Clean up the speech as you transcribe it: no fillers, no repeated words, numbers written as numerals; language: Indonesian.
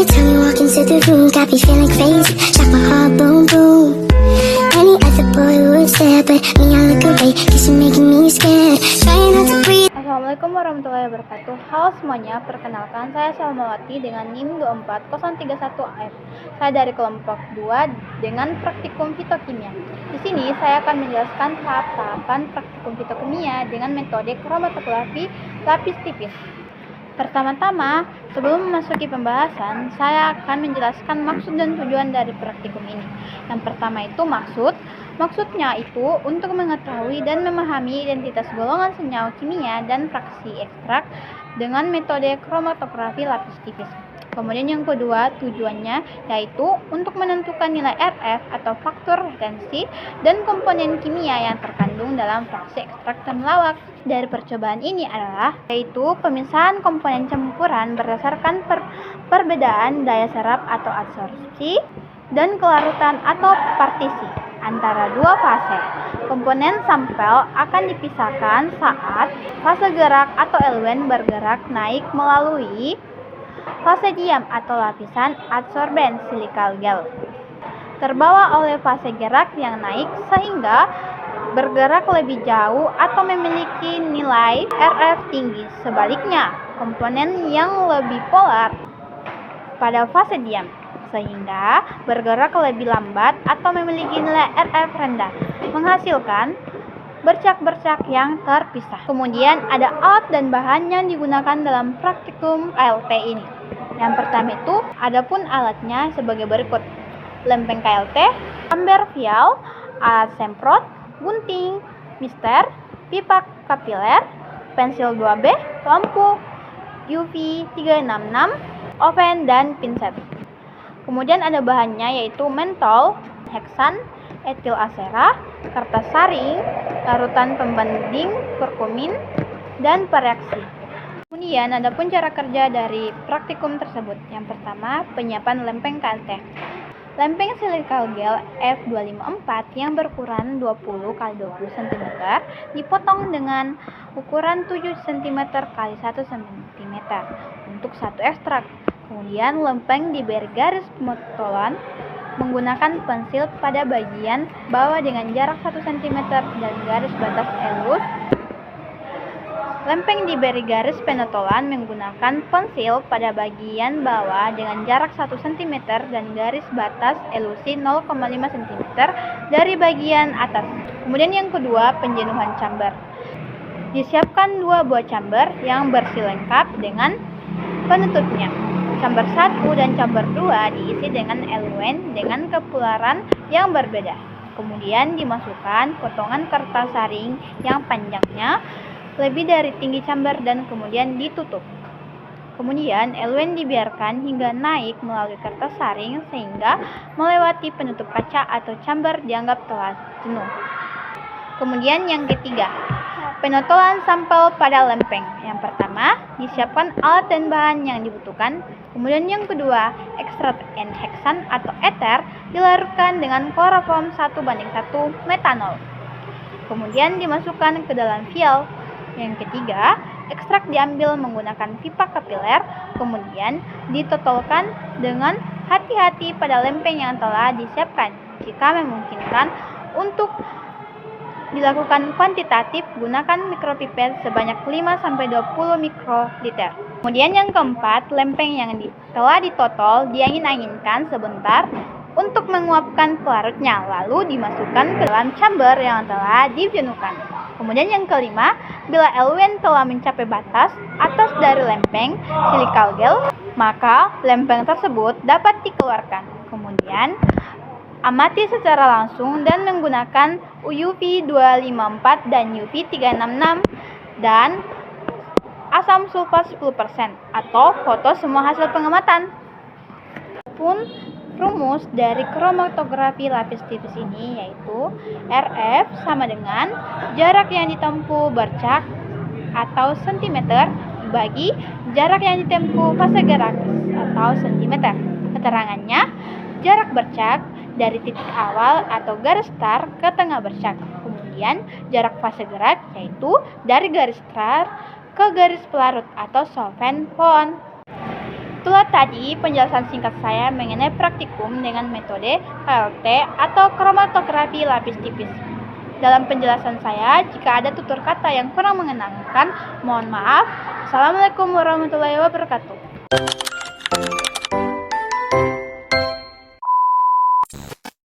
time you walk into the room, got me feeling crazy, like my heart boom boom. Any other boy would stare, but me I look away, cause you're making me scared. Trying not to breathe. Assalamualaikum warahmatullahi wabarakatuh. Halo semuanya, perkenalkan saya Salmawati dengan NIM 24031AF. Saya dari kelompok 2 dengan praktikum fitokimia. Di sini saya akan menjelaskan tahap-tahapan praktikum fitokimia dengan metode kromatografi lapis tipis. Pertama-tama, sebelum memasuki pembahasan, saya akan menjelaskan maksud dan tujuan dari praktikum ini. Yang pertama itu maksudnya itu untuk mengetahui dan memahami identitas golongan senyawa kimia dan fraksi ekstrak dengan metode kromatografi lapis tipis. Kemudian yang kedua, tujuannya yaitu untuk menentukan nilai RF atau faktor retensi dan komponen kimia yang terkandung dalam fraksi ekstrak temulawak. Dari percobaan ini adalah yaitu pemisahan komponen campuran berdasarkan perbedaan daya serap atau adsorpsi dan kelarutan atau partisi antara dua fase. Komponen sampel akan dipisahkan saat fase gerak atau eluen bergerak naik melalui fase diam atau lapisan adsorben silikal gel, terbawa oleh fase gerak yang naik sehingga bergerak lebih jauh atau memiliki nilai RF tinggi. Sebaliknya, komponen yang lebih polar pada fase diam sehingga bergerak lebih lambat atau memiliki nilai RF rendah, menghasilkan bercak-bercak yang terpisah. Kemudian ada alat dan bahan yang digunakan dalam praktikum KLT ini. Yang pertama itu, adapun alatnya sebagai berikut: lempeng KLT, amber vial, alat semprot, gunting, mister, pipa kapiler, pensil 2B, lampu UV 366, oven, dan pinset. Kemudian ada bahannya yaitu mentol, heksan, etil asera, kertas saring, larutan pembanding kurkumin, dan pereaksi. Kemudian ada pun cara kerja dari praktikum tersebut. Yang pertama, penyiapan lempeng KLT. Lempeng silikal gel F254 yang berukuran 20 x 20 cm dipotong dengan ukuran 7 cm x 1 cm untuk satu ekstrak. Kemudian lempeng diberi garis pemotolan menggunakan pensil pada bagian bawah dengan jarak 1 cm dan garis batas elus. Lempeng diberi garis penotolan menggunakan pensil pada bagian bawah dengan jarak 1 cm dan garis batas elusi 0,5 cm dari bagian atas. Kemudian yang kedua, penjenuhan chamber. Disiapkan 2 buah chamber yang bersih lengkap dengan penutupnya. Chamber 1 dan chamber 2 diisi dengan eluen dengan kepularan yang berbeda. Kemudian dimasukkan potongan kertas saring yang panjangnya lebih dari tinggi chamber dan kemudian ditutup. Kemudian eluen dibiarkan hingga naik melalui kertas saring sehingga melewati penutup kaca atau chamber dianggap telah jenuh. Kemudian yang ketiga, penotolan sampel pada lempeng. Yang pertama, disiapkan alat dan bahan yang dibutuhkan. Kemudian yang kedua, ekstrak N-heksan atau eter dilarutkan dengan kloroform 1:1 metanol. Kemudian dimasukkan ke dalam vial. Yang ketiga, ekstrak diambil menggunakan pipa kapiler, kemudian ditotolkan dengan hati-hati pada lempeng yang telah disiapkan. Jika memungkinkan untuk dilakukan kuantitatif, gunakan mikropipet sebanyak 5-20 mikroliter. Kemudian yang keempat, lempeng yang telah ditotol diangin-anginkan sebentar untuk menguapkan pelarutnya, lalu dimasukkan ke dalam chamber yang telah dijenuhkan. Kemudian yang kelima, bila eluen telah mencapai batas atas dari lempeng silikal gel, maka lempeng tersebut dapat dikeluarkan. Kemudian amati secara langsung dan menggunakan UV 254 dan UV 366 dan asam sulfat 10% atau foto semua hasil pengamatan. Pun rumus dari kromatografi lapis tipis ini yaitu RF sama dengan jarak yang ditempuh bercak atau sentimeter dibagi jarak yang ditempuh fase gerak atau sentimeter. Keterangannya, jarak bercak dari titik awal atau garis start ke tengah bercak. Kemudian jarak fase gerak yaitu dari garis start ke garis pelarut atau solvent bond. Itulah tadi penjelasan singkat saya mengenai praktikum dengan metode KLT atau kromatografi lapis tipis. Dalam penjelasan saya, jika ada tutur kata yang kurang mengenakan, mohon maaf. Assalamualaikum warahmatullahi wabarakatuh.